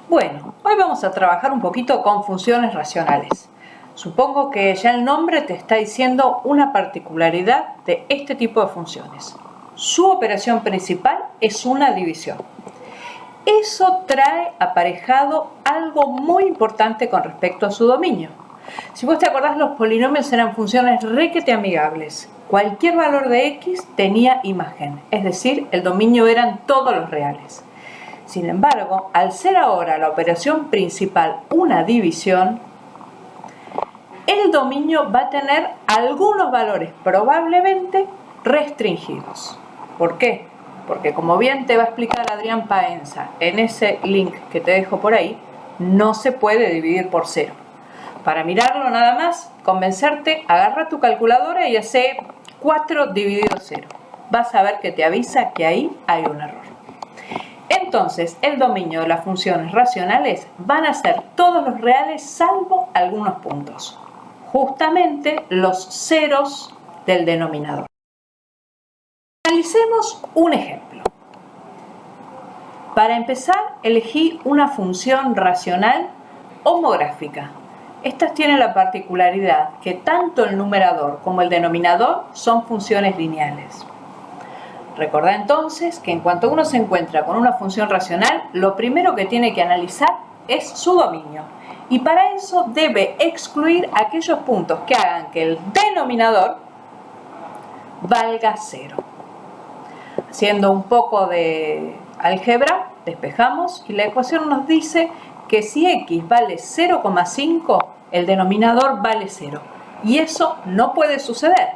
Bueno, hoy vamos a trabajar un poquito con funciones racionales. Supongo que ya el nombre te está diciendo una particularidad de este tipo de funciones. Su operación principal es una división. Eso trae aparejado algo muy importante con respecto a su dominio. Si vos te acordás, los polinomios eran funciones requete amigables. Cualquier valor de x tenía imagen, es decir, el dominio eran todos los reales. Sin embargo, al ser ahora la operación principal una división, el dominio va a tener algunos valores probablemente restringidos. ¿Por qué? Porque como bien te va a explicar Adrián Paenza en ese link que te dejo por ahí, no se puede dividir por 0. Para mirarlo nada más, convencerte, agarra tu calculadora y hace 4 dividido 0. Vas a ver que te avisa que ahí hay un error. Entonces, el dominio de las funciones racionales van a ser todos los reales salvo algunos puntos, justamente los ceros del denominador. Analicemos un ejemplo. Para empezar, elegí una función racional homográfica. Estas tienen la particularidad que tanto el numerador como el denominador son funciones lineales. Recordá entonces que en cuanto uno se encuentra con una función racional, lo primero que tiene que analizar es su dominio. Y para eso debe excluir aquellos puntos que hagan que el denominador valga 0. Haciendo un poco de álgebra, despejamos y la ecuación nos dice que si x vale 0,5, el denominador vale 0. Y eso no puede suceder.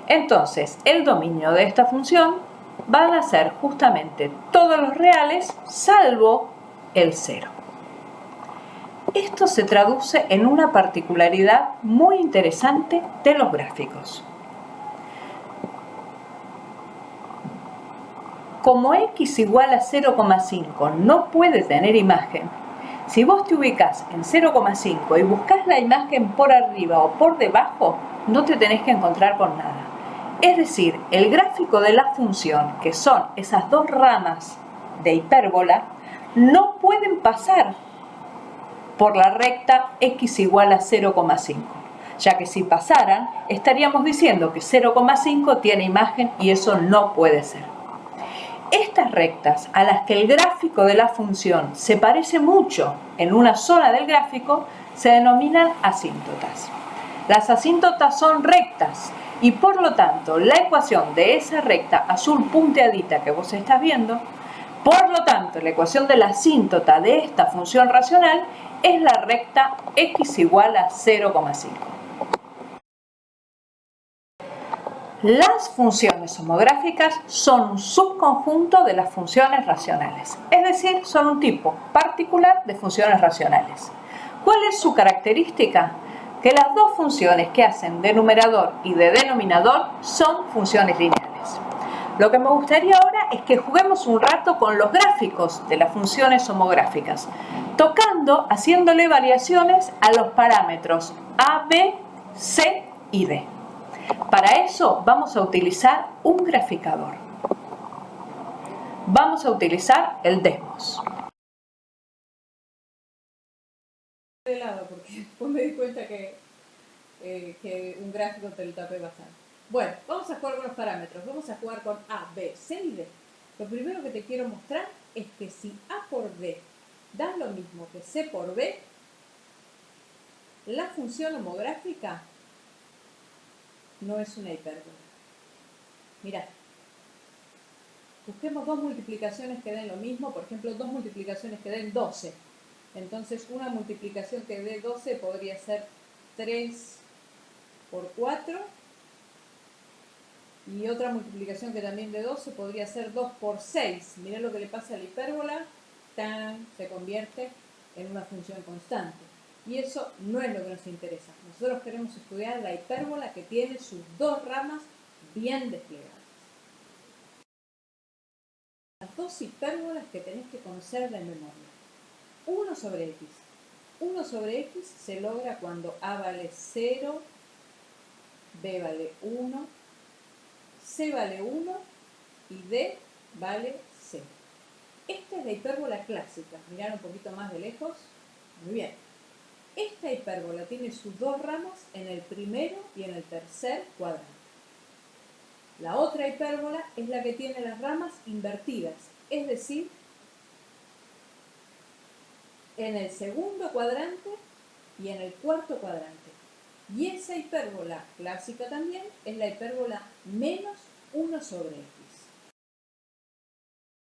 Entonces, el dominio de esta función van a ser justamente todos los reales salvo el 0. Esto se traduce en una particularidad muy interesante de los gráficos. Como x igual a 0,5 no puede tener imagen, si vos te ubicás en 0,5 y buscás la imagen por arriba o por debajo, no te tenés que encontrar con nada. Es decir, el gráfico de la función, que son esas dos ramas de hipérbola, no pueden pasar por la recta x igual a 0,5, ya que si pasaran, estaríamos diciendo que 0,5 tiene imagen y eso no puede ser. Estas rectas a las que el gráfico de la función se parece mucho en una zona del gráfico se denominan asíntotas. Las asíntotas son rectas y por lo tanto la ecuación de esa recta azul punteadita que vos estás viendo, por lo tanto la ecuación de la asíntota de esta función racional es la recta x igual a 0,5. Las funciones homográficas son un subconjunto de las funciones racionales, es decir, son un tipo particular de funciones racionales. ¿Cuál es su característica? Que las dos funciones que hacen de numerador y de denominador son funciones lineales. Lo que me gustaría ahora es que juguemos un rato con los gráficos de las funciones homográficas, haciéndole variaciones a los parámetros a, b, c y d. Para eso vamos a utilizar un graficador. Vamos a utilizar el Desmos. De lado porque después me di cuenta que un gráfico te lo tapé bastante. Bueno, vamos a jugar con los parámetros. Vamos a jugar con A, B, C y D. Lo primero que te quiero mostrar es que si A por D da lo mismo que C por B, la función homográfica no es una hipérbola. Mirá. Busquemos dos multiplicaciones que den lo mismo, por ejemplo, dos multiplicaciones que den 12. Entonces, una multiplicación que dé 12 podría ser 3 por 4. Y otra multiplicación que también dé 12 podría ser 2 por 6. Mirá lo que le pasa a la hipérbola. Se convierte en una función constante. Y eso no es lo que nos interesa. Nosotros queremos estudiar la hipérbola que tiene sus dos ramas bien desplegadas. Las dos hipérbolas que tenés que conocer de memoria. 1 sobre x. 1 sobre x se logra cuando a vale 0, b vale 1, c vale 1 y d vale 0. Esta es la hipérbola clásica. Mirar un poquito más de lejos. Muy bien. Esta hipérbola tiene sus dos ramas en el primero y en el tercer cuadrante. La otra hipérbola es la que tiene las ramas invertidas, es decir, en el segundo cuadrante y en el cuarto cuadrante. Y esa hipérbola clásica también es la hipérbola menos 1 sobre x.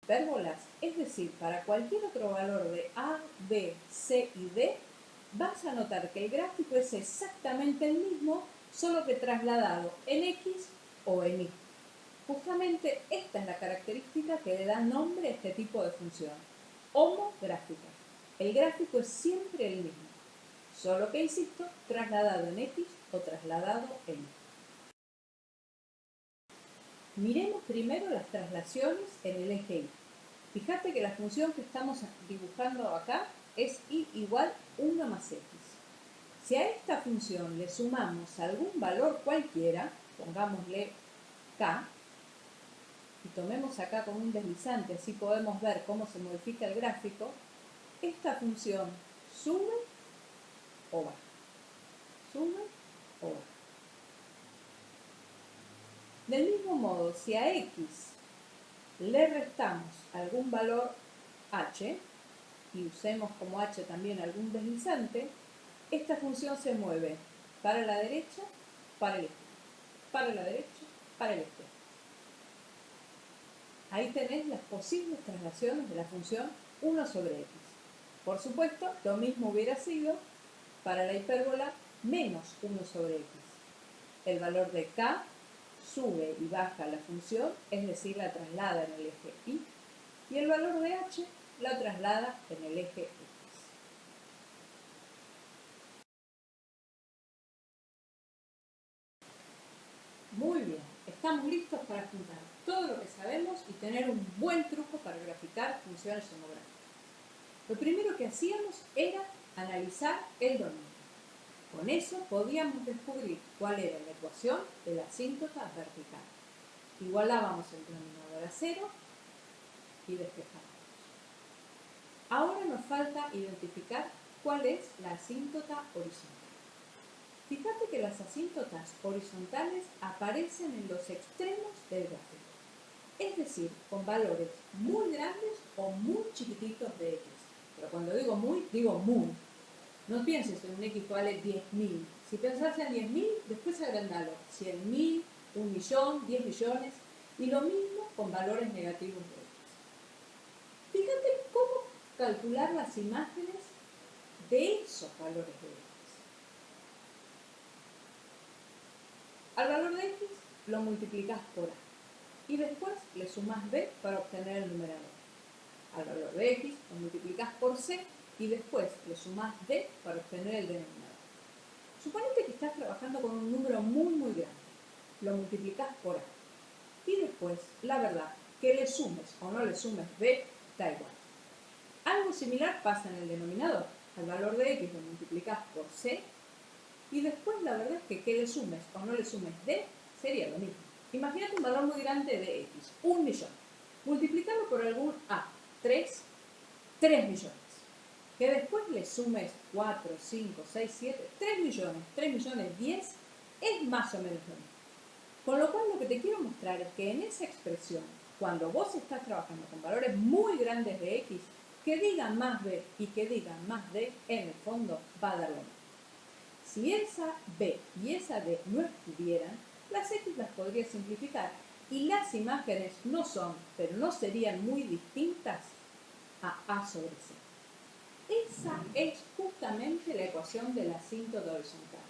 Hipérbolas, es decir, para cualquier otro valor de a, b, c y d, vas a notar que el gráfico es exactamente el mismo, solo que trasladado en x o en y. Justamente esta es la característica que le da nombre a este tipo de función, homográfica. El gráfico es siempre el mismo, solo que, insisto, trasladado en x o trasladado en y. Miremos primero las traslaciones en el eje y. Fíjate que la función que estamos dibujando acá es y igual 1 más x. Si a esta función le sumamos algún valor cualquiera, pongámosle k, y tomemos acá como un deslizante, así podemos ver cómo se modifica el gráfico, esta función sube o baja, sube o baja. Del mismo modo, si a x le restamos algún valor h, y usemos como h también algún deslizante, esta función se mueve para la derecha, para el izquierdo, para la derecha, para el izquierdo. Ahí tenés las posibles traslaciones de la función 1 sobre x. Por supuesto, lo mismo hubiera sido para la hipérbola menos 1 sobre x. El valor de k sube y baja la función, es decir, la traslada en el eje y el valor de h la traslada en el eje x. Muy bien, estamos listos para juntar todo lo que sabemos y tener un buen truco para graficar funciones homográficas. Lo primero que hacíamos era analizar el dominio. Con eso podíamos descubrir cuál era la ecuación de la asíntota vertical. Igualábamos el denominador a 0 y despejábamos. Ahora nos falta identificar cuál es la asíntota horizontal. Fíjate que las asíntotas horizontales aparecen en los extremos del gráfico, es decir, con valores muy grandes o muy chiquititos de x. Pero cuando digo muy, digo muy. No pienses en un x que vale 10.000. Si pensás en 10.000, después agrandalo. 100.000, 1.000.000, 10 millones. Y lo mismo con valores negativos de x. Fíjate cómo calcular las imágenes de esos valores de x. Al valor de x lo multiplicas por a. Y después le sumas b para obtener el numerador. Al valor de x lo multiplicas por c y después le sumas d para obtener el denominador. Suponete que estás trabajando con un número muy grande. Lo multiplicas por a. Y después, la verdad, que le sumes o no le sumes b, da igual. Algo similar pasa en el denominador. Al valor de x lo multiplicas por c y después la verdad es que le sumes o no le sumes d sería lo mismo. Imagínate un valor muy grande de x, 1 millón. Multiplicarlo por algún a, 3 millones. Que después le sumes 4, 5, 6, 7, 3 millones 10 es más o menos lo mismo. Con lo cual lo que te quiero mostrar es que en esa expresión, cuando vos estás trabajando con valores muy grandes de x, que digan más b y que digan más d, en el fondo va a dar lo mismo. Si esa b y esa d no estuvieran, las x las podría simplificar y las imágenes no son, pero no serían muy distintas a sobre c. Esa es justamente la ecuación de la asíntota horizontal.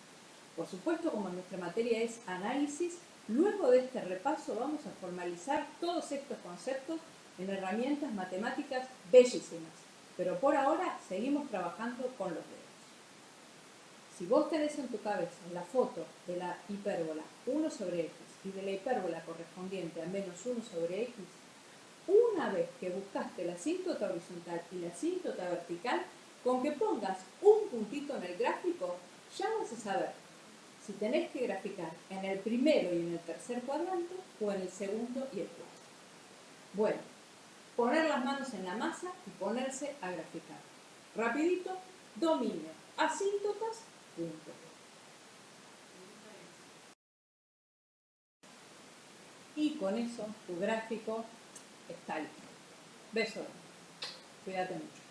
Por supuesto, como nuestra materia es análisis, luego de este repaso vamos a formalizar todos estos conceptos en herramientas matemáticas bellísimas. Pero por ahora seguimos trabajando con los dedos. Si vos tenés en tu cabeza la foto de la hipérbola 1 sobre x y de la hipérbola correspondiente a menos 1 sobre x, una vez que buscaste la asíntota horizontal y la asíntota vertical, con que pongas un puntito en el gráfico, ya vas a saber si tenés que graficar en el primero y en el tercer cuadrante o en el segundo y el cuarto. Bueno, poner las manos en la masa y ponerse a graficar. Rapidito, dominio, asíntotas, punto. Y con eso tu gráfico está listo. Besos. Cuídate mucho.